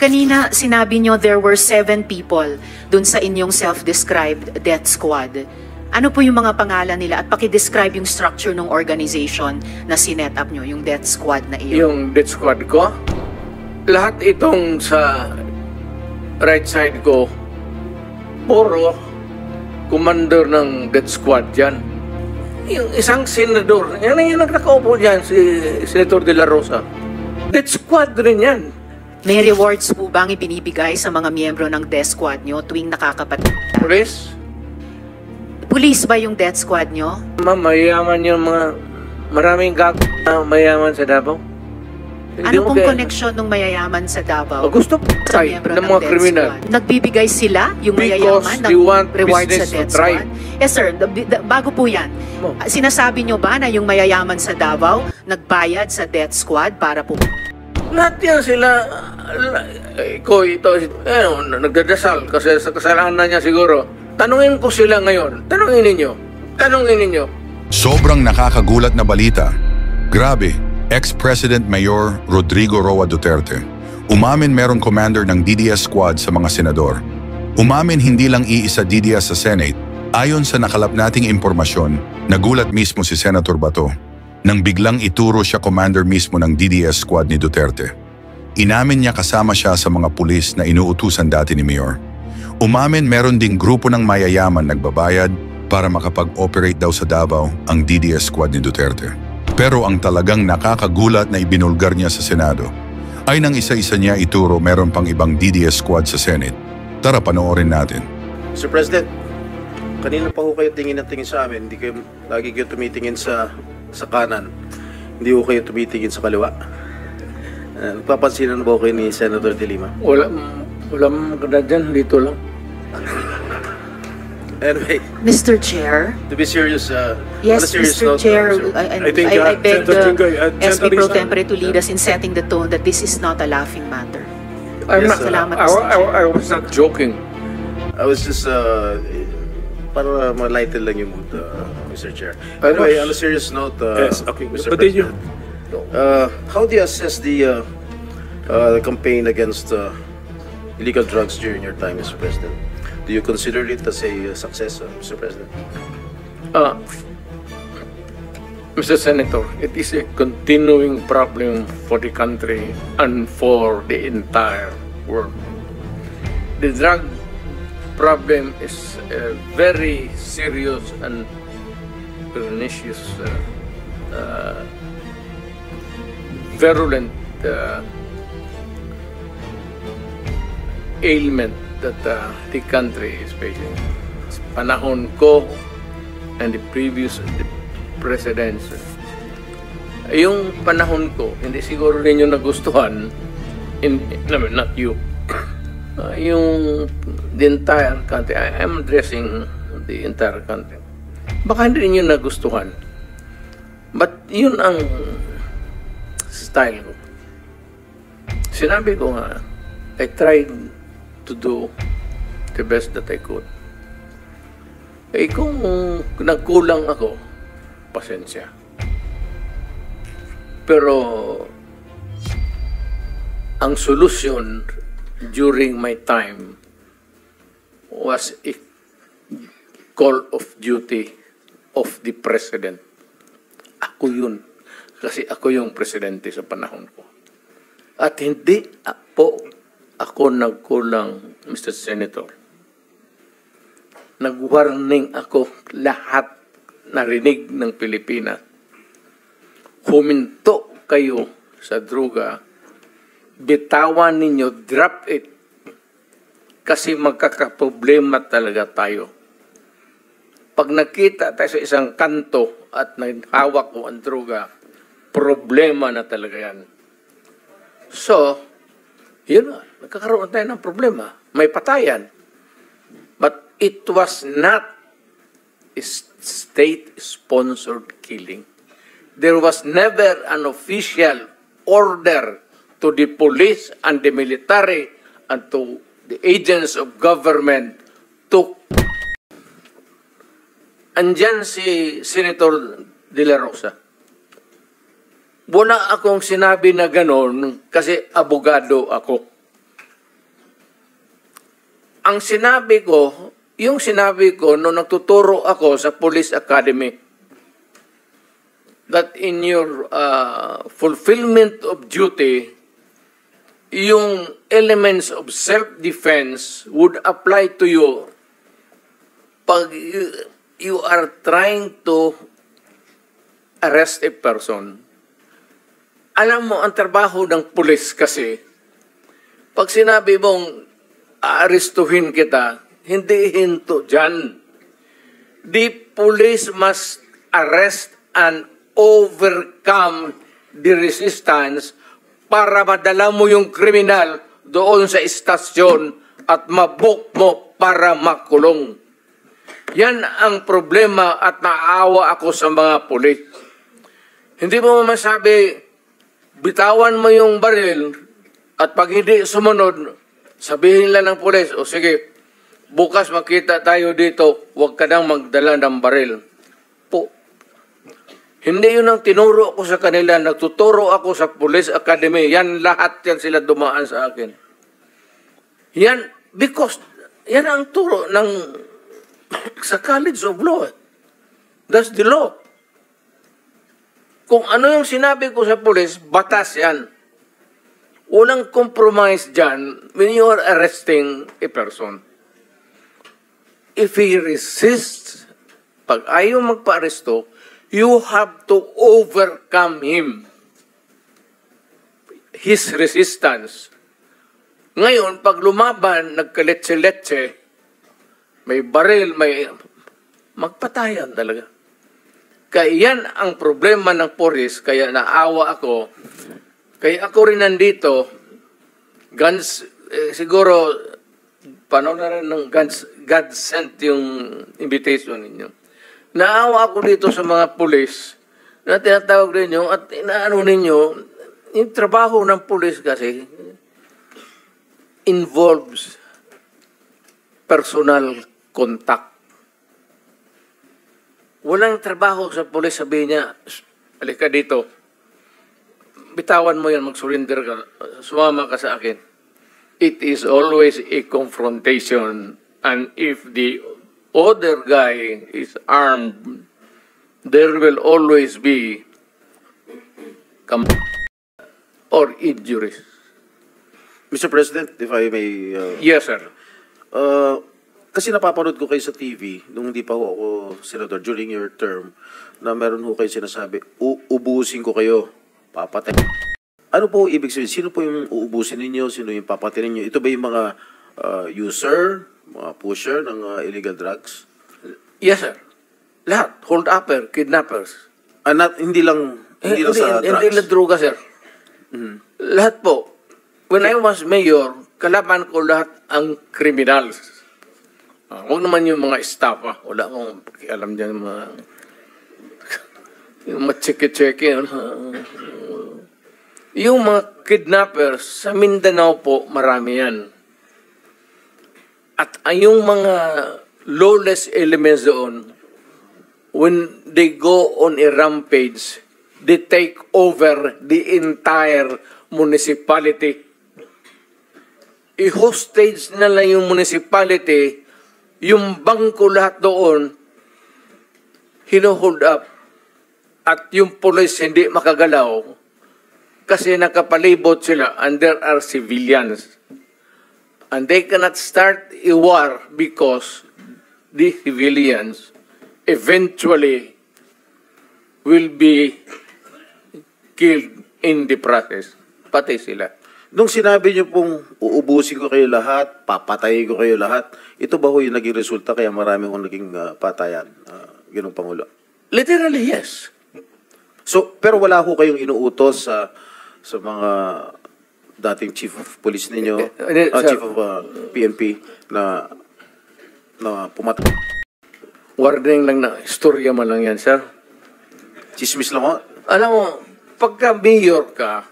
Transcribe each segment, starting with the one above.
Kanina, sinabi nyo there were 7 people dun sa inyong self-described death squad. Ano po yung mga pangalan nila at paki-describe yung structure ng organization na sinet up nyo, yung death squad na iyon? Yung death squad ko, lahat itong sa right side ko, puro commander ng death squad yan. Yung isang senador, yan yung nakaupo dyan, si Senator De La Rosa. Death squad rin yan. May rewards po bang ibinibigay sa mga miyembro ng death squad nyo tuwing nakakapat? Police? Police ba yung death squad nyo? Mayaman yung mga maraming mayaman sa Davao. Ano pong koneksyon ng mayayaman sa Davao? Gusto sa ng miyembro ng mga death kriminal. squad? Nagbibigay sila, yung mayayaman, ng reward sa death squad? Yes sir, bago po yan. Sinasabi nyo ba na yung mayayaman sa Davao nagbayad sa death squad para po? Lahat yan sila, ko ito, nagdadasal kasi sa kasalanan niya siguro. Tanungin ko sila ngayon, tanungin ninyo. Sobrang nakakagulat na balita. Grabe, ex-President Mayor Rodrigo Roa Duterte. Umamin merong commander ng DDS squad sa mga senador. Umamin hindi lang iisa DDS sa Senate. Ayon sa nakalap nating impormasyon, nagulat mismo si Senator Bato nang biglang ituro siya commander mismo ng DDS squad ni Duterte. Inamin niya kasama siya sa mga pulis na inuutusan dati ni Mayor. Umamin meron ding grupo ng mayayaman nagbabayad para makapag-operate daw sa Davao ang DDS squad ni Duterte. Pero ang talagang nakakagulat na ibinulgar niya sa Senado ay nang isa-isa niya ituro meron pang ibang DDS squad sa Senate. Tara panoorin natin. Mr. President, kanina pa ho kayo tingin na tingin sa amin. Hindi kayo lagi kayo tumitingin sa kanan. Hindi ho kayo tumitingin sa kaliwa. Nagpapansinan ba kayo ni Senator De Lima? Walang maganda dyan, dito lang. Anyway, Mr. Chair? to be serious, Yes, on a serious Mr. note, Chair, sir. I beg SB Pro Tempore to lead us in setting the tone that this is not a laughing matter. Salamat, Mr. Chair. I was not joking. I was just, para ma-lighten lang yung mood, Mr. Chair. Anyway, on a serious note, Yes, okay. Mr. Continue. President, how do you assess the campaign against illegal drugs during your time, Mr. President? Do you consider it as a success, Mr. President? Mr. Senator, it is a continuing problem for the country and for the entire world. The drug problem is a very serious and pernicious, virulent ailment that the country is facing. Panahon ko and the previous presidents, yung panahon ko, hindi siguro ninyo nagustuhan, not you, yung the entire country. I am addressing the entire country. Baka hindi ninyo nagustuhan. But yun ang style ko. Sinabi ko nga, I tried to do the best that I could. Eh kung nagkulang ako, pasensya. Pero ang solution during my time was a call of duty of the president. Ako yun. Kasi ako yung presidente sa panahon ko. At hindi ako nagkulang, Mr. Senator. Nag-warning ako lahat narinig ng Pilipinas. Huminto kayo sa droga. Bitawan ninyo, drop it. Kasi magkakaproblema talaga tayo. Pag nakita tayo sa isang kanto at naghawak ko ang droga, problema na talaga yan. So, yun na, nagkakaroon tayo ng problema. May patayan. But it was not a state-sponsored killing. There was never an official order to the police and the military and to the agents of government to... Andyan si Senator De La Rosa. Wala akong sinabi na gano'n kasi abogado ako. ang sinabi ko, yung sinabi ko nung nagtuturo ako sa Police Academy, that in your fulfillment of duty, yung elements of self-defense would apply to you pag you are trying to arrest a person. Alam mo, ang trabaho ng pulis kasi, pag sinabi mong aarestuhin kita, hindi hinto dyan. The police must arrest and overcome the resistance para madala mo yung kriminal doon sa istasyon at mabook mo para makulong. Yan ang problema at naawa ako sa mga pulis. Hindi mo masabi, bitawan mo yung baril at pag hindi sumunod, sabihin lang ng pulis, o sige, bukas makita tayo dito, huwag ka nang magdala ng baril. Hindi yun ang tinuro ko sa kanila. Nagtuturo ako sa Police Academy. Yan lahat yan sila dumaan sa akin. Yan, because yan ang turo ng sa College of Law. That's the law. Kung ano yung sinabi ko sa police, batas yan. Walang compromise dyan when you are arresting a person. If he resists, pag ayaw magpa-aresto, you have to overcome him. His resistance. Ngayon, pag lumaban, nagkaletse-letse, may baril, may magpatayan talaga. Kaya yan ang problema ng pulis, kaya naawa ako. Kaya ako rin nandito, guns, siguro, paano na rin ng guns, God sent yung invitation ninyo. Naawa ako dito sa mga pulis na tinatawag ninyo at inaano ninyo, yung trabaho ng pulis kasi involves personal contact. Walang trabaho sa pulis, sabihin niya, halika dito, bitawan mo yan, mag-surrender ka, sumama ka sa akin. It is always a confrontation, and if the other guy is armed, there will always be or injuries. Mr. President, if I may... Yes, sir. Kasi napapanood ko kayo sa TV, nung hindi pa ako senador, during your term, na meron ho kayo sinasabi, uubusin ko kayo, papatay. Ano po ibig sabihin? Sino po yung uubusin ninyo? Sino yung papatay ninyo? Ito ba yung mga user, mga pusher ng illegal drugs? Yes, sir. Lahat. Hold-upper, kidnappers. Hindi lang sa drugs? Hindi lang droga, sir. Lahat po. When I was mayor, kalaban ko lahat ang criminals. Huwag naman yung mga staff. Wala akong pakialam dyan. Yung mga cheke-cheke. Yung mga kidnappers, sa Mindanao po, marami yan. At yung mga lawless elements doon, when they go on a rampage, they take over the entire municipality. I-hostage na lang yung municipality, yung bangko lahat doon, hino-hold up, at yung police hindi makagalaw, kasi nakapalibot sila, and there are civilians. And they cannot start a war because the civilians eventually will be killed in the process. Patay sila. Nung sinabi niyo pong uubusin ko kayo lahat, papatayin ko kayo lahat, ito ba ho yung naging resulta kaya marami hong naging patayan, Ginoong Pangulo? Literally, yes. So, pero wala ho kayong inuutos sa mga dating chief of police ninyo, chief of PNP na pumatay. Warning lang na, istorya man lang yan, sir. Chismis lang ho? Alam mo, pagka mayor ka,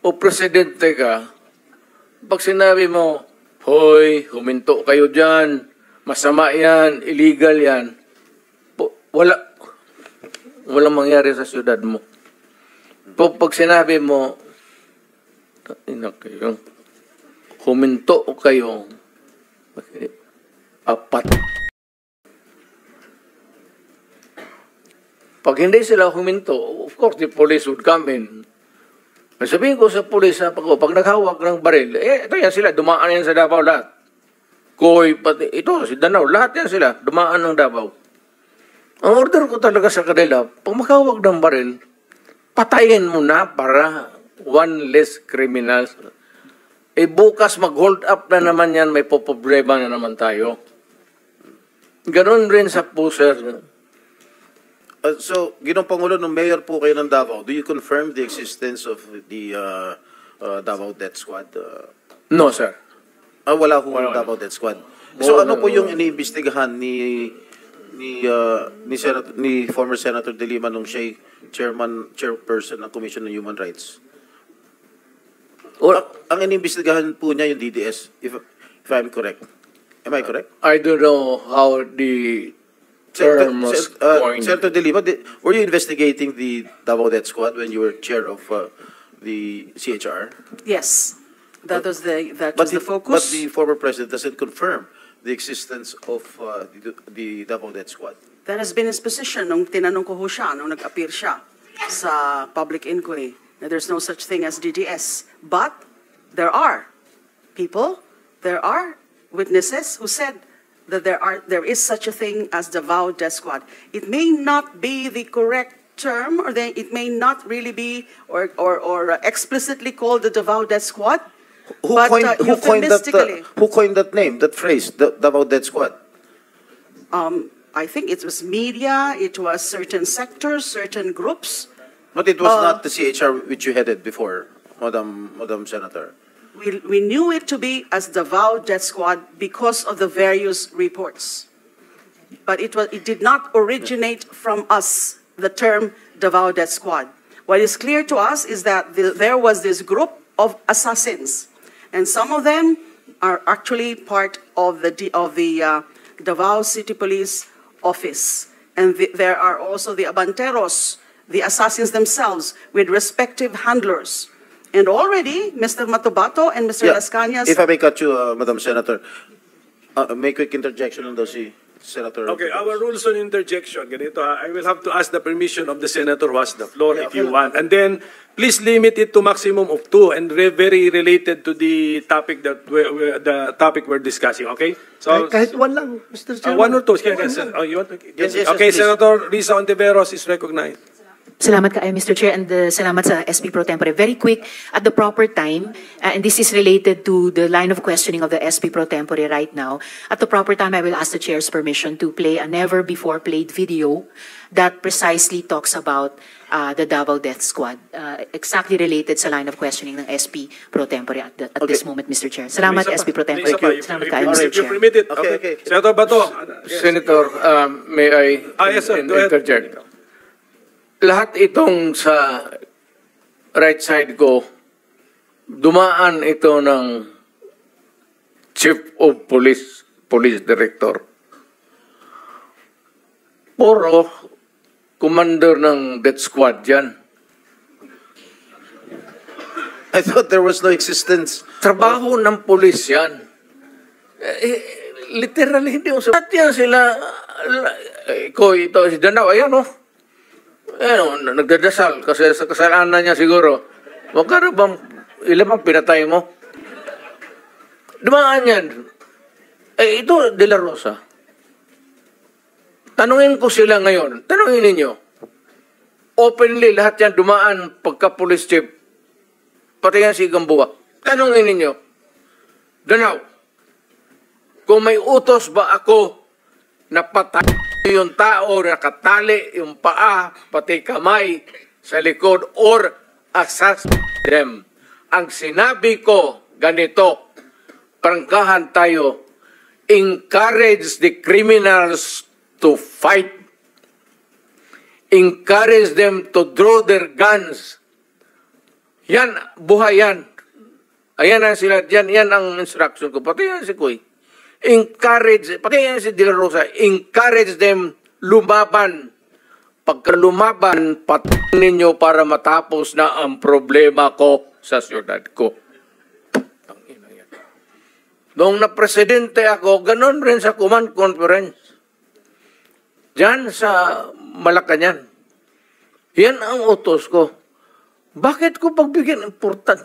o presidente ka, pag sinabi mo, hoy, huminto kayo dyan, masama yan, illegal yan, walang mangyari sa syudad mo. Pag sinabi mo, huminto kayo, Apat. Pag hindi sila huminto, of course, the police would come in. Sabihin ko sa police, pag naghawak ng baril, ito yan sila, dumaan yan sa Davao lahat. Koy, pati, ito, si Danao, lahat yan sila, dumaan ng Davao. Ang order ko talaga sa kanila, pag maghawak ng baril, patayin mo na para one less criminals. Bukas mag-hold up na naman yan, may poproblema na naman tayo. Ganon rin sa pusher. So, Ginong Pangulo, nung mayor po kayo ng Davao, do you confirm the existence of the Davao Death Squad? No, sir. Wala po Davao Death Squad. So, ano po yung iniimbestigahan ni former Senator De Lima nung siya chairperson ng Commission on Human Rights? Ang iniimbestigahan po niya yung DDS, if I'm correct. Am I correct? I don't know how the term was coined. Senator De Lima, were you investigating the Davao Death Squad when you were chair of the CHR? Yes, that was the focus. But the former president doesn't confirm the existence of the Davao Death Squad. That has been his position nung tinanong ko ho siya, nung nag-appear siya sa public inquiry, na there's no such thing as DDS. But there are people, there are witnesses who said that there is such a thing as Davao Death Squad. It may not be the correct term, or it may not really be or explicitly called the Davao Death Squad. Who coined that name, that phrase, the Davao Death Squad? I think it was media, it was certain sectors, certain groups. But it was not the CHR which you headed before, Madam Senator. We knew it to be as Davao Death Squad because of the various reports. But it did not originate from us, the term Davao Death Squad. What is clear to us is that there was this group of assassins, and some of them are actually part of the Davao City Police Office. And there are also the Abanteros, the assassins themselves, with respective handlers. And already, Mr. Matubato and Mr. Las Cañas... If I may cut you, Madam Senator, may quick interjection on those, Senator. Okay, our rules on interjection, ganito I will have to ask the permission of the senator who has the floor if you want. And then, please limit it to maximum of 2 and very related to the topic that we're discussing, okay? So, kahit one lang, Mr. Chairman. 1 or 2. You want? Yes, okay, please. Senator Risa Ontiveros is recognized. Salamat kaayo, Mr. Chair, and salamat sa SP Pro Tempore. Very quick, at the proper time, and this is related to the line of questioning of the SP Pro Tempore right now, at the proper time, I will ask the Chair's permission to play a never-before-played video that precisely talks about the Davao Death Squad, exactly related sa line of questioning ng SP Pro Tempore at this moment, Mr. Chair. Salamat, SP Pro Tempore. Salamat kaayo, Mr. If you Chair. permit it, okay. Senator Bato. Senator, may I Yes, sir. Go ahead. interject? Lahat itong sa right side ko, dumaan ito ng Chief of Police Director. Puro commander ng death squad yan. I thought there was no existence. Trabaho ng police yan. Literally, hindi mo sabihin. At yan sila, ko ito, si Danao, ayan o. Nagdadasal kasi sa kasalanan niya siguro. Magkano bang ilan bang pinatay mo? Dumaan yan. Ito, De La Rosa. Tanungin ko sila ngayon. Tanungin ninyo. Openly, lahat yan dumaan pagka police chief. Pati yan si Gamboa. Tanungin ninyo. Danao, kung may utos ba ako na patay yung tao, nakatali yung paa, pati kamay sa likod, or assassinate them. Ang sinabi ko, ganito, prangkahan tayo, encourage the criminals to fight. Encourage them to draw their guns. Yan, buhay yan. Ayan ang sila, yan ang instruction ko. Pati yan si Kuy. Encourage, pati yan si De La Rosa, encourage them lumaban. Pagka lumaban, patayin ninyo para matapos na ang problema ko sa syudad ko. Noong na-presidente ako, ganon rin sa command conference. Diyan sa Malacanang. Yan ang utos ko. Bakit ko pagbigyan important?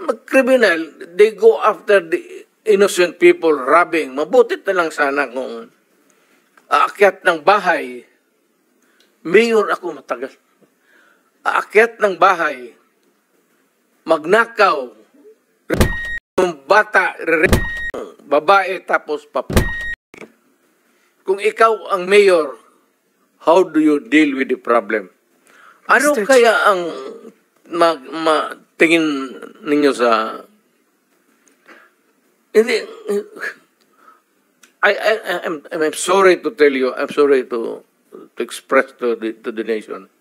Mag-criminal, they go after the innocent people robbing. Mabutit na lang sana kung aakyat ng bahay. Mayor ako matagal. Aakyat ng bahay. Magnakaw. Bata, babae, tapos kung ikaw ang mayor, how do you deal with the problem? Ano kaya ang tingin ninyo sa... Hindi... I'm sorry to tell you, I'm sorry to express to the nation.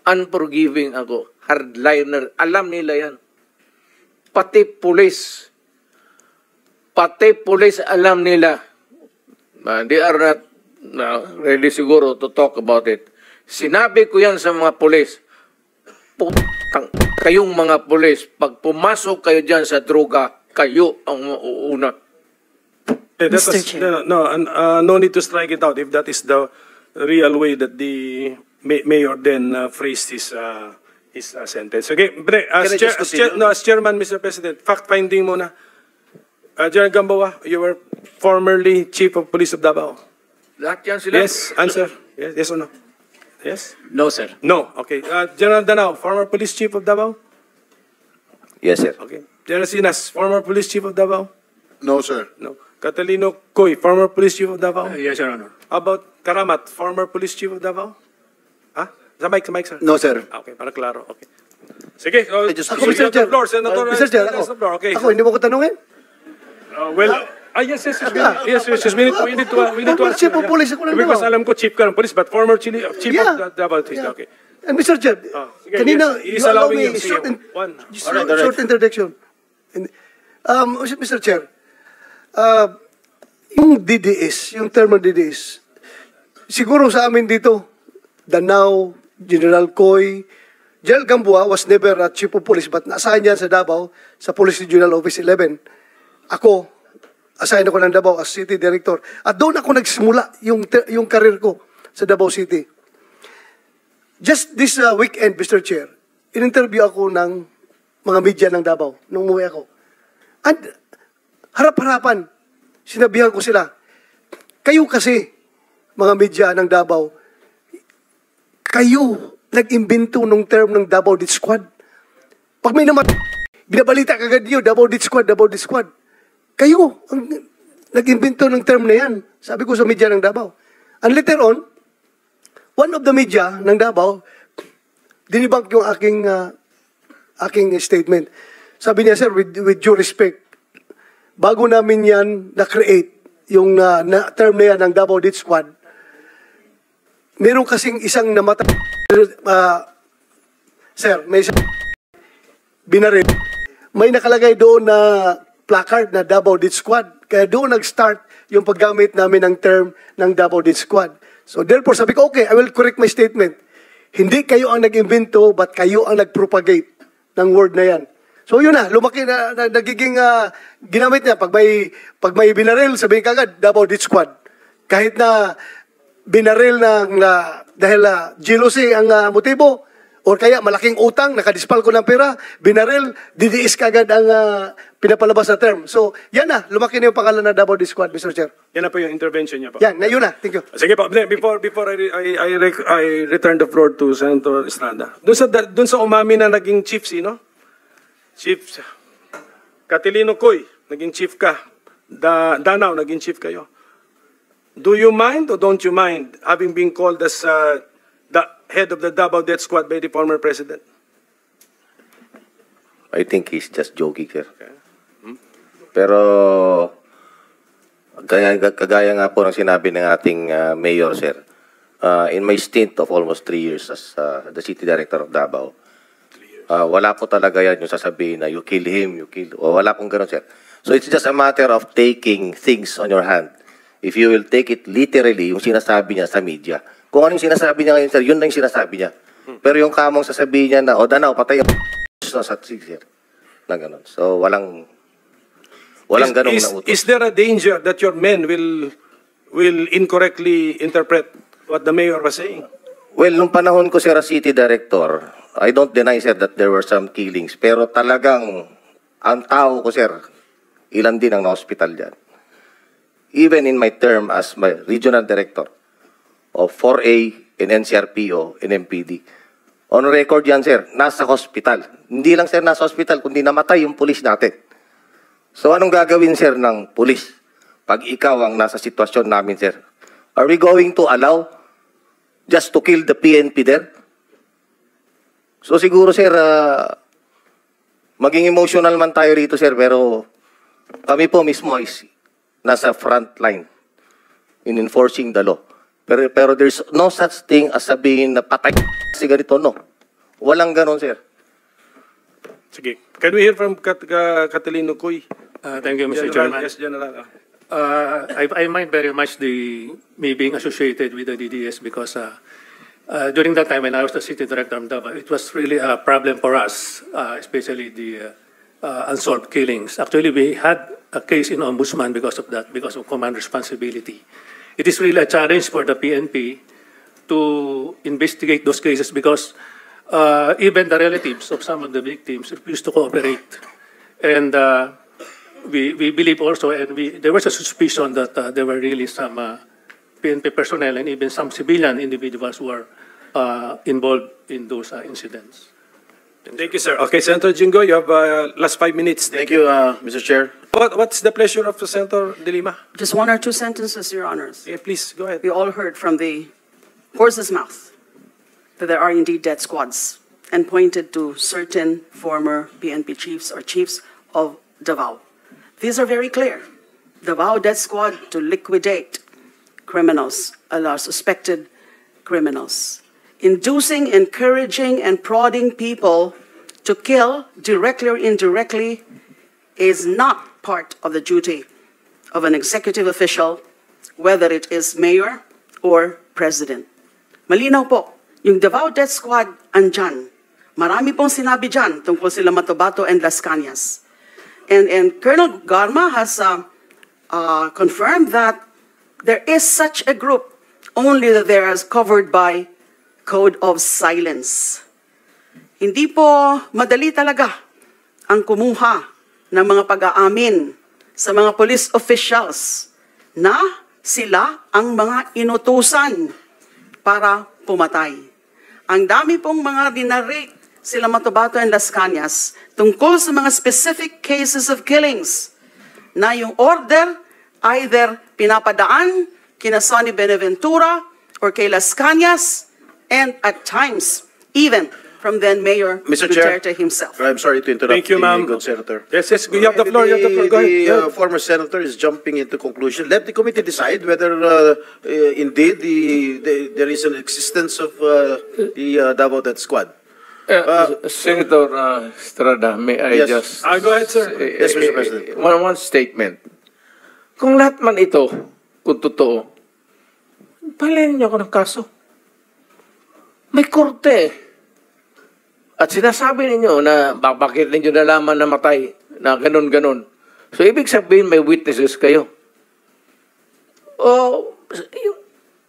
Unforgiving ako. Hardliner. Alam nila yan. Pati pulis alam nila. They are not really siguro to talk about it. Sinabi ko yan sa mga pulis. Kayong mga pulis, pag pumasok kayo dyan sa droga, kayo ang mauuna. No need to strike it out if that is the real way that the mayor then phrased his sentence. Okay, as chairman, Mr. President, fact-finding muna. General Gamboa, you were formerly Chief of Police of Davao. Lahat yan sila? Yes, answer. Yes or no? Yes? No, sir. No, okay. General Danao, former Police Chief of Davao? Yes, sir. Okay. General Sinas, former Police Chief of Davao? No, sir. No. Catalino Coy, former Police Chief of Davao? Yes, Your Honor. How about Karamat, former Police Chief of Davao? Ha? Sa mic, sir. No, sir. Okay, para klaro. Okay. Sige. Ako, Mr. Chair. Mr. Chair, Okay. Ako, hindi mo ko tanungin? Yes. We need to Former Chief of Police ako lang because daw. alam ko Chief ka ng Police, but former Chief of Davao. Okay. And Mr. Chair, sige, kanina, yes, you allow allowing me him. Sige, one. short introduction. Mr. Chair, yung DDS, yung term ng DDS, siguro sa amin dito, Danao, General Coy, General Gamboa was never a Chief of Police, but na-assign yan sa Davao, sa Police Regional Office 11. Ako, assign ako ng Davao as City Director. At doon ako nagsimula yung career ko sa Davao City. Just this weekend, Mr. Chair, in-interview ako ng mga media ng Davao nung umuwi ako. And harap-harapan, sinabihan ko sila, kayo kasi, mga media ng Davao, kayo nag-imbento ng term ng Davao Death Squad. Pag may naman, binabalita kagad nyo, Davao Death Squad, Davao Death Squad. Kayo ang nag-imbento ng term na yan. Sabi ko sa media ng Davao. And later on, one of the media ng Davao, dinibunk yung aking statement. Sabi niya, sir, with due respect, bago namin yan na-create, yung term na yan ng Davao Death Squad, meron kasing isang namatay, sir, may isang binaril. May nakalagay doon na placard na Davao Death Squad. Kaya doon nag-start yung paggamit namin ng term ng Davao Death Squad. So therefore, sabi ko, okay, I will correct my statement. Hindi kayo ang nag-invento, but kayo ang nag-propagate ng word na yan. So yun na, lumaki na nagiging ginamit niya. Pag may binaril, sabihin kagad, Davao Death Squad. Kahit na binaril dahil jealousy ang motibo, or kaya malaking utang, nakadispal ko ng pera, binaril, DDS kagad ang pinapalabas na term. So, yan na, lumaki na yung pangalan na Davao Death Squad, Mr. Chair. Yan na po yung intervention niya po. Yan, yun na, thank you. Sige po, before I return the floor to Senator Estrada. Doon sa umami na naging chief, sino? Chief Catalino Coy, naging chief ka. Danao, naging chief kayo. Do you mind or don't you mind having been called as the head of the Davao Death Squad by the former president? I think he's just joking, sir. Okay. Pero kagaya nga po ng sinabi ng ating mayor, sir, in my stint of almost 3 years as the city director of Davao, wala po talaga yan yung sasabihin na you kill him, wala pong ganun, sir. So it's just a matter of taking things on your hand. If you will take it literally, yung sinasabi niya sa media. Kung ano yung sinasabi niya ngayon, sir, yun na yung sinasabi niya. Pero yung kamong sasabihin niya na, Danao, patay yung sa sir. Na ganun. So, walang Walang ganong nautos. Is there a danger that your men will incorrectly interpret what the mayor was saying? Well, nung panahon ko, sir, as city director, I don't deny, sir, that there were some killings. Pero talagang, ang tao ko, sir, ilan din ang na-hospital dyan. Even in my term as my regional director of 4A in NCRPO in MPD. On record yan, sir, nasa hospital. Hindi lang, sir, nasa hospital, kundi namatay yung pulis natin. So, anong gagawin, sir, ng pulis pag ikaw ang nasa sitwasyon namin, sir? Are we going to allow just to kill the PNP there? So siguro, sir, maging emotional man tayo rito, sir, pero kami po mismo is nasa front line in enforcing the law. Pero there's no such thing as sabihin na patay si ganito, no. Walang ganon, sir. Sige. Can we hear from Catalino Cuy? Thank you, Mr. General, Chairman. yes, General. I mind very much me being associated with the DDS because during that time when I was the city director of Davao, it was really a problem for us, especially the unsolved killings. Actually, we had a case in Ombudsman because of that, because of command responsibility. It is really a challenge for the PNP to investigate those cases because even the relatives of some of the victims refused to cooperate. And we believe also, and there was a suspicion that there were really some PNP personnel and even some civilian individuals who were involved in those incidents. Thank you, sir. Okay, Senator Jingo, you have last 5 minutes. Thank you, Mr. Chair. What's the pleasure of Senator De Lima? Just one or two sentences, Your Honors. Yeah, please, go ahead. We all heard from the horse's mouth that there are indeed death squads and pointed to certain former PNP chiefs or chiefs of Davao. These are very clear. Davao Death Squad to liquidate criminals, suspected criminals. Inducing, encouraging, and prodding people to kill directly or indirectly is not part of the duty of an executive official, whether it is mayor or president. Malinaw po, yung Davao Death Squad andyan. Marami pong sinabi dyan tungkol sila Matabato and Las Cañas. And Colonel Garma has confirmed that there is such a group, only that they are covered by code of silence. Hindi po madali talaga ang kumuha ng mga pag-aamin sa mga police officials na sila ang mga inutusan para pumatay. Ang dami pong mga dinarate sila Matabato and Las Cañas tungkol sa mga specific cases of killings na yung order either pinapadaan kina Sonny Benaventura or kay Las Cañas and at times even from then Mayor Mr. Chair, Duterte himself. I'm sorry to interrupt. Thank you, ma'am. Good Senator. Yes, you have the floor. You have the floor. Go ahead. The former senator is jumping into conclusion. Let the committee decide whether indeed there is an existence of the Davao Death Squad. Senator Estrada, may I Yes. just... Go ahead, sir. Yes, Mr. President. One statement. Kung lahat man ito, kung totoo, palayan niyo ako ng kaso. May korte. At sinasabi ninyo na bakit ninyo nalaman na matay, na ganun-ganun. So, ibig sabihin may witnesses kayo. O,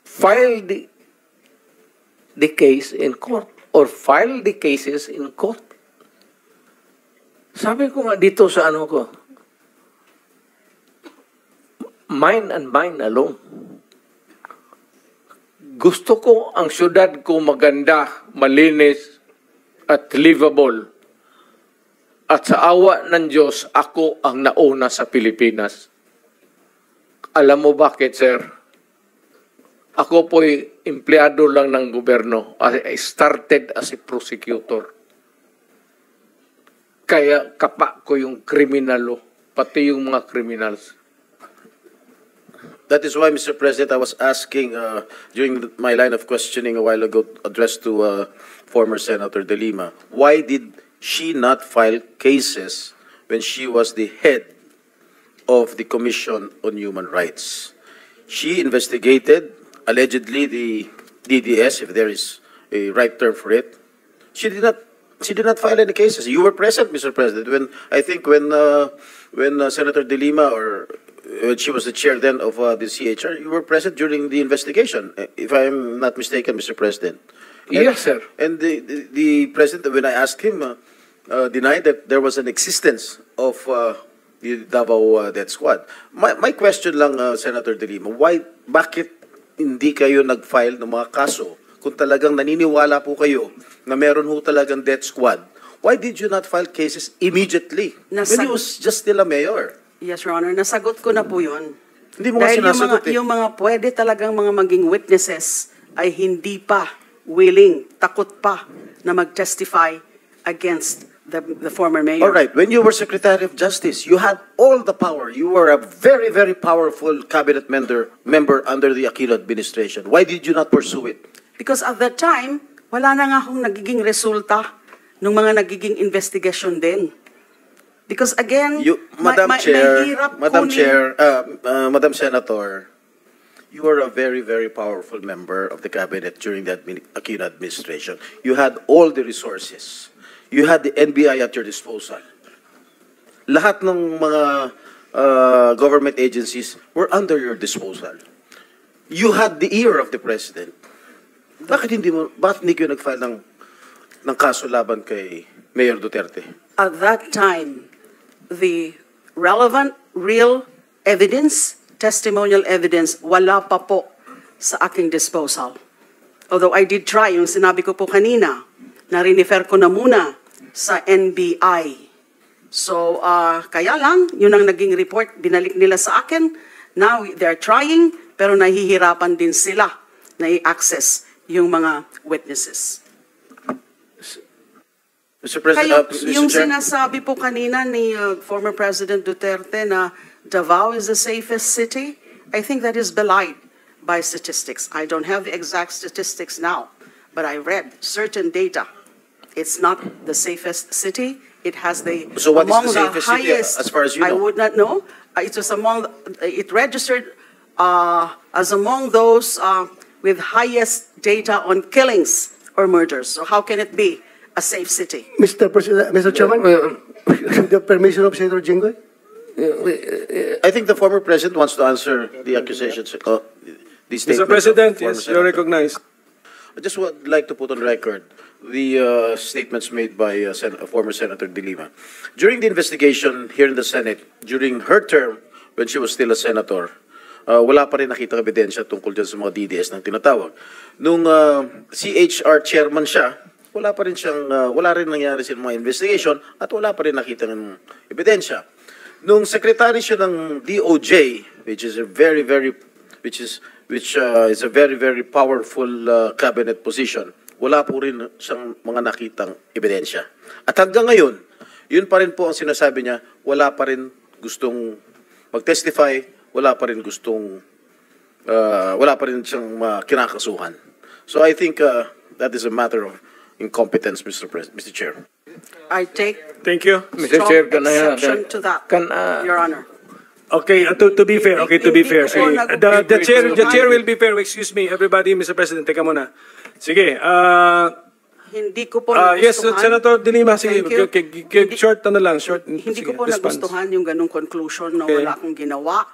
file the case in court or file the cases in court. Sabi ko nga dito sa ano ko, mine and mine alone. Gusto ko ang syudad ko maganda, malinis, at livable. At sa awa ng Diyos, ako ang nauna sa Pilipinas. Alam mo bakit, sir? Ako po'y empleyado lang ng gobyerno. I started as a prosecutor. Kaya kapa ko yung kriminalo, pati yung mga criminals. That is why, Mr. President, I was asking during my line of questioning a while ago, addressed to former Senator De Lima, why did she not file cases when she was the head of the Commission on Human Rights? She investigated, allegedly, the DDS, if there is a right term for it. She did not She did not file any cases. You were present, Mr. President, when I think when Senator De Lima, or when she was the chair then of the CHR, you were present during the investigation, if I'm not mistaken, Mr. President. Yes, sir. And the president, when I asked him, denied that there was an existence of the Davao Death Squad. My question lang, Senator De Lima, bakit hindi kayo nag-file ng mga kaso kung talagang naniniwala po kayo na meron ho talagang death squad? Why did you not file cases immediately when he was just still a mayor? Yes, Your Honor. Nasagot ko na po yun. Hindi mo nga sinasagot yung mga pwede talagang mga maging witnesses ay hindi pa willing, takot pa na mag-testify against the former mayor. All right. When you were Secretary of Justice, you had all the power. You were a very, very powerful cabinet member under the Aquino administration. Why did you not pursue it? Because at that time, wala na nga akong nagiging resulta ng mga nagiging investigation din. Because again, Madam Senator, you were a very, very powerful member of the cabinet during the Aquino administration. You had all the resources. You had the NBI at your disposal. Lahat ng mga government agencies were under your disposal. You had the ear of the president. Bakit hindi kayo nag-file ng kaso laban kay Mayor Duterte? At that time, the relevant, real evidence, testimonial evidence, wala pa po sa aking disposal. Although I did try, yung sinabi ko po kanina, na-refer ko na muna sa NBI. So, kaya lang, yun ang naging report, binalik nila sa akin. Now, they're trying, pero nahihirapan din sila na i-access yung mga witnesses. Mr. President, Yung sinasabi po kanina ni former President Duterte na Davao is the safest city, I think that is belied by statistics. I don't have the exact statistics now, but I read certain data. It's not the safest city. It has So what is the safest city as far as you know? I would not know. It was it registered as among those with highest data on killings or murders. So how can it be a safe city? Mr. President, Mr. Chairman, with the permission of Senator Jinggoy? I think the former president wants to answer the accusations. Mr. President, yes, you're recognized. I just would like to put on record the statements made by former Senator De Lima. During the investigation here in the Senate, during her term, when she was still a senator, wala pa rin nakitang ebidensya tungkol dyan sa mga DDS ng tinatawag. Nung CHR chairman siya, wala rin nangyari sa mga investigation at wala pa rin nakita ng ebidensya. Nung secretary siya ng DOJ, which is a very, very powerful cabinet position, wala po rin siyang mga nakitang ebidensya. At hanggang ngayon, yun pa rin po ang sinasabi niya, wala pa rin gustong mag-testify, wala pa rin siyang kinakasuhan. So I think that is a matter of incompetence, Mr. Chair. I take Thank you. Mr. Chair, exception to that, Your Honor. Okay, to be fair, sige. The chair will be fair. Excuse me, everybody, Mr. President, teka muna. Sige, Hindi ko po nagustuhan. yes, Senator De Lima, sige, short short. Hindi ko po nagustuhan yung ganung conclusion na wala akong ginawa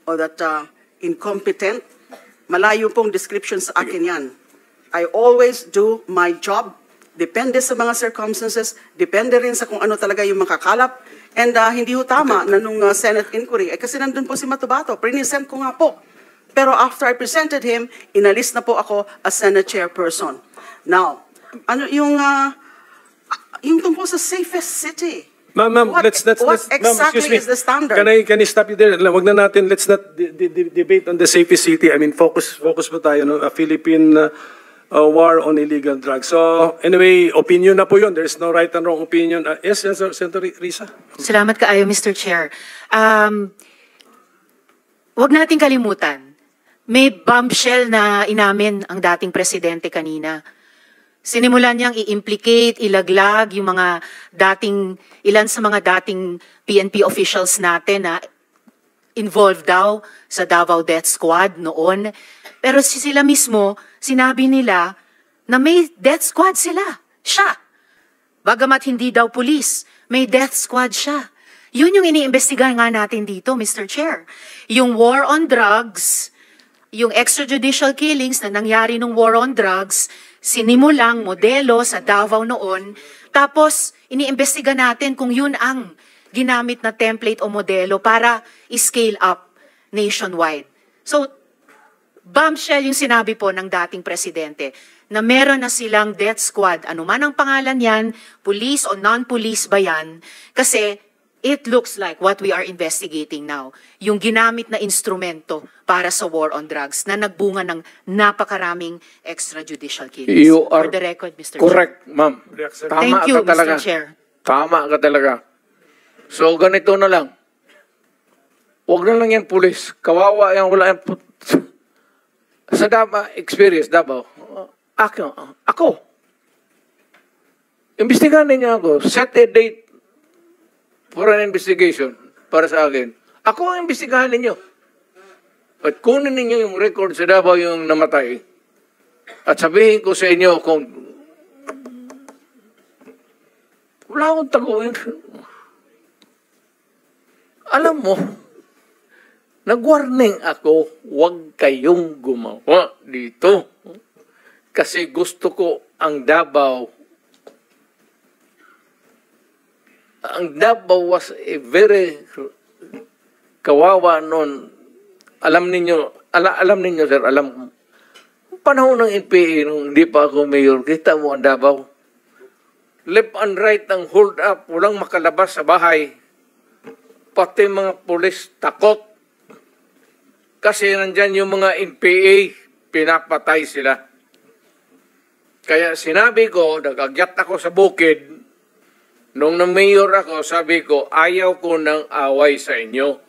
o that incompetent. Malayo pong description sa akin yan. I always do my job. Depende sa mga circumstances, depende rin sa kung ano talaga yung makakalap. And hindi ho tama na nung Senate inquiry, kasi nandun po si Matubato, present ko nga po. Pero after I presented him, inalis na po ako as Senate chairperson. Now, ano yung tungkol sa safest city? Ma'am, what exactly is the standard? Can I stop you there? Wag na natin, let's not debate on the safest city. I mean, focus po tayo, no? A Philippine war on illegal drugs. So, anyway, opinion na po yun. There's no right and wrong opinion. Yes, Senator Risa? Salamat kaayo, Mr. Chair. Wag nating kalimutan, may bombshell na inamin ang dating presidente kanina. Sinimulan niyang i-implicate, ilaglag yung mga ilan sa mga dating PNP officials natin na involved daw sa Davao Death Squad noon. Pero sila mismo, sinabi nila na may death squad sila. Siya. Bagamat hindi daw pulis, may death squad siya. Yun yung iniimbestigahan nga natin dito, Mr. Chair. Yung war on drugs, yung extrajudicial killings na nangyari nung war on drugs, sinimulang modelo sa Davao noon, tapos iniimbestiga natin kung yun ang ginamit na template o modelo para i-scale up nationwide. So, bombshell yung sinabi po ng dating presidente na meron na silang death squad, anuman ang pangalan yan, police o non-police ba yan, kasi it looks like what we are investigating now, yung ginamit na instrumento para sa war on drugs na nagbunga ng napakaraming extrajudicial killings. You are For the record, Mr. correct, ma'am. Tama Thank you, ka talaga. Mr. Chair. Tama ka talaga. So, ganito na lang. Huwag na lang yan pulis. Kawawa yan, wala yan. Sa experience, Davao, ako. Imbestigahan niya ako. Set a date for an investigation para sa akin. Ako ang imbestigahan ninyo. At kunin ninyo yung record sa Davao yung namatay. At sabihin ko sa inyo kung wala akong taguin. Alam mo, nag-warning ako, huwag kayong gumawa dito. Kasi gusto ko ang Davao. Ang Davao was a very kawawa noon. Alam ninyo, sir, alam. Panahon ng NPA, nung hindi pa ako mayor, kita mo ang Davao. Left and right ang hold up, walang makalabas sa bahay. Pati mga pulis takot. Kasi nandyan yung mga NPA, pinapatay sila. Kaya sinabi ko, nag-agyat ako sa bukid, nung na-mayor ako, sabi ko, ayaw ko ng away sa inyo.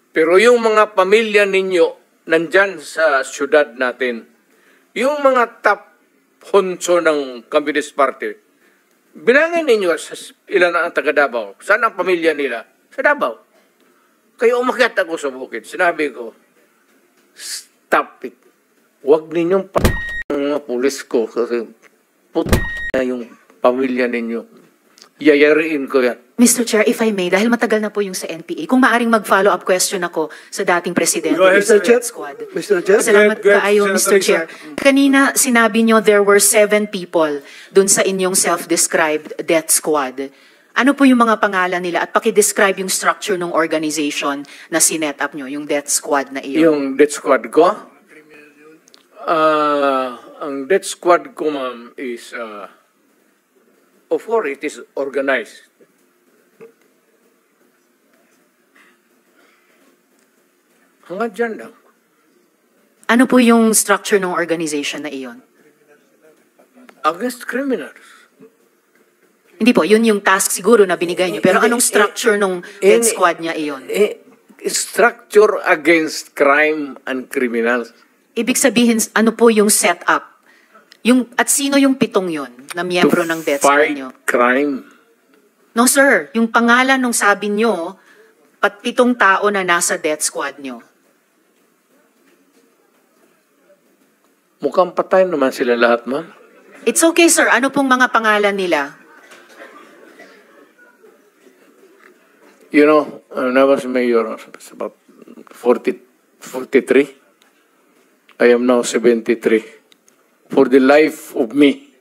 Pero yung mga pamilya ninyo, nandyan sa syudad natin, yung mga top honso ng Communist Party, bilangin ninyo ilan ang taga Davao. Saan ang pamilya nila? Sa Davao. Kaya umakyat ako sa bukid. Sinabi ko, stop it. Huwag ninyong mga pulis ko kasi na yung pamilya ninyo. Yayariin ko yan. Mr. Chair, if I may, dahil matagal na po yung sa NPA, kung maaring mag-follow up question ako sa dating presidente Mr. ng Chair. Squad. Mr. Chair. Salamat Go ahead, kaayo, Senator Mr. Chair. Kanina, sinabi nyo there were 7 people dun sa inyong self-described death squad. Ano po yung mga pangalan nila at paki-describe yung structure ng organization na sinet up nyo, yung death squad na iyon? Yung death squad ko? Ang death squad ko, ma'am, is, of course, it is organized. Hanggang dyan lang. Ano po yung structure ng organization na iyon? Against criminals. Hindi po, yun yung task siguro na binigay nyo. Pero anong structure ng death squad niya iyon? Structure against crime and criminals. Ibig sabihin, ano po yung setup? At sino yung 7 yon na miyembro ng death squad nyo? Fight crime. No sir, yung pangalan nung sabi nyo, 7 tao na nasa death squad nyo. Mukhang patay naman sila lahat, ma'am. It's okay sir, ano pong mga pangalan nila? You know, when I was mayor, it's about 43. I am now 73. For the life of me,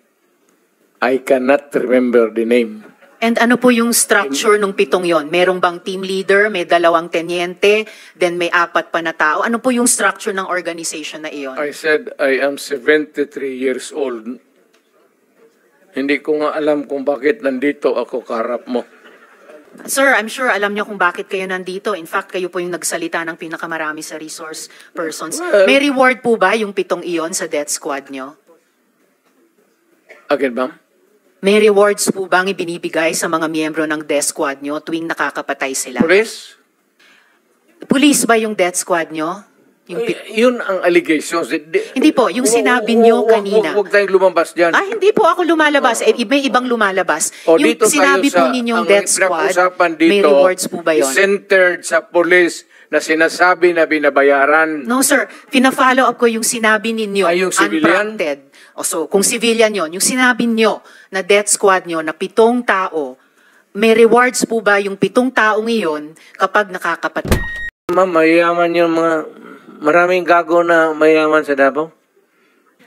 I cannot remember the name. And ano po yung structure nung 7 yon? Merong bang team leader, may 2 tenyente, then may 4 pa na tao? Ano po yung structure ng organization na iyon? I said I am 73 years old. Hindi ko nga alam kung bakit nandito ako kaharap mo. Sir, I'm sure alam nyo kung bakit kayo nandito. In fact, kayo po yung nagsalita ng pinakamarami sa resource persons. May reward po ba yung 7 iyon sa death squad nyo? Again, ma'am? May rewards po bang ibinibigay sa mga miyembro ng death squad nyo tuwing nakakapatay sila? Police? Police ba yung death squad nyo? Yun ang allegations. Hindi po, yung sinabi nyo kanina. Huwag tayong lumabas dyan. Hindi po ako lumalabas. May ibang lumalabas. Yung Dito sinabi po ninyong death squad, may rewards po ba yun? Centered sa police na sinasabi na binabayaran. No sir, pina-follow up ko yung sinabi ninyo. Ay, yung civilian? Unprompted. O so, kung civilian yon, yung sinabi nyo na death squad nyo na 7 tao, may rewards po ba yung 7 taong iyon kapag nakakapatid? Ma'am, mayayaman yung mga maraming gago na mayayaman sa Davao.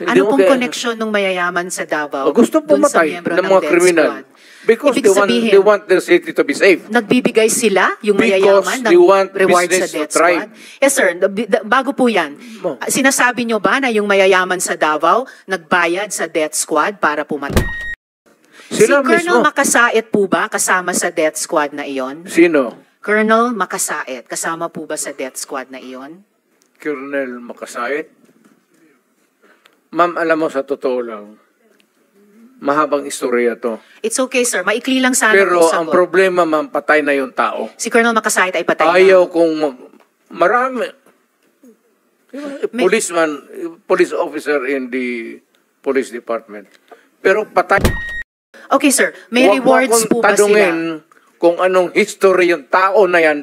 Ano pong connection ng mayayaman sa Davao? Gusto dun sa pumatay miyembro ng mga death kriminal. squad? Because Ibig sabihin, they want their city to be safe. Nagbibigay sila, yung Because mayayaman, they ng want rewards sa business to death thrive. squad? Yes sir, bago po yan, sinasabi nyo ba na yung mayayaman sa Davao nagbayad sa death squad para pumatay? Sila Si Colonel mismo. Makasait po ba kasama sa death squad na iyon? Sino? Colonel Makasait, kasama po ba sa death squad na iyon? Colonel Makasait? Ma'am, alam mo sa totoo lang, mahabang istorya to. It's okay sir, maikli lang sana Pero ang ang sagot. problema, ma'am, patay na yung tao. Si Colonel Makasait ay patay na. Ayaw kung marami. Policeman, police officer in the police department. Pero patay. Okay sir, may Huwag mo rewards akong po ba sila? tanungin kung anong history yung tao na yan.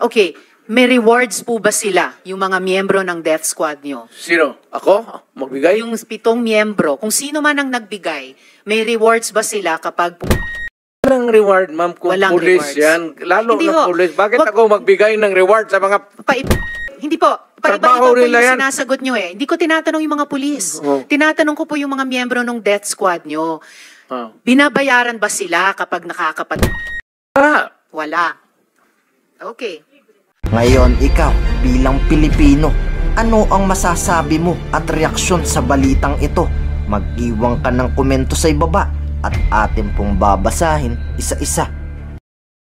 Okay, may rewards po ba sila, yung mga miyembro ng death squad nyo? Sino? Ako? Magbigay? Yung 7 miyembro, kung sino man ang nagbigay, may rewards ba sila kapag... Walang reward, ma'am, kung Walang police rewards. yan. Lalo Hindi ng ho. police. Bakit Wag- ako magbigay ng reward sa mga... Hindi po, Trabaho paiba-iba po nila yung yan. sinasagot nyo eh. Hindi ko tinatanong yung mga pulis. Oh. Tinatanong ko po yung mga miyembro ng death squad nyo. Ah. Binabayaran ba sila kapag nakakapatid? Ah, Wala. Okay. Ngayon, ikaw, bilang Pilipino, ano ang masasabi mo at reaksyon sa balitang ito? Mag-iwan ka ng komento sa ibaba at atin pong babasahin isa-isa.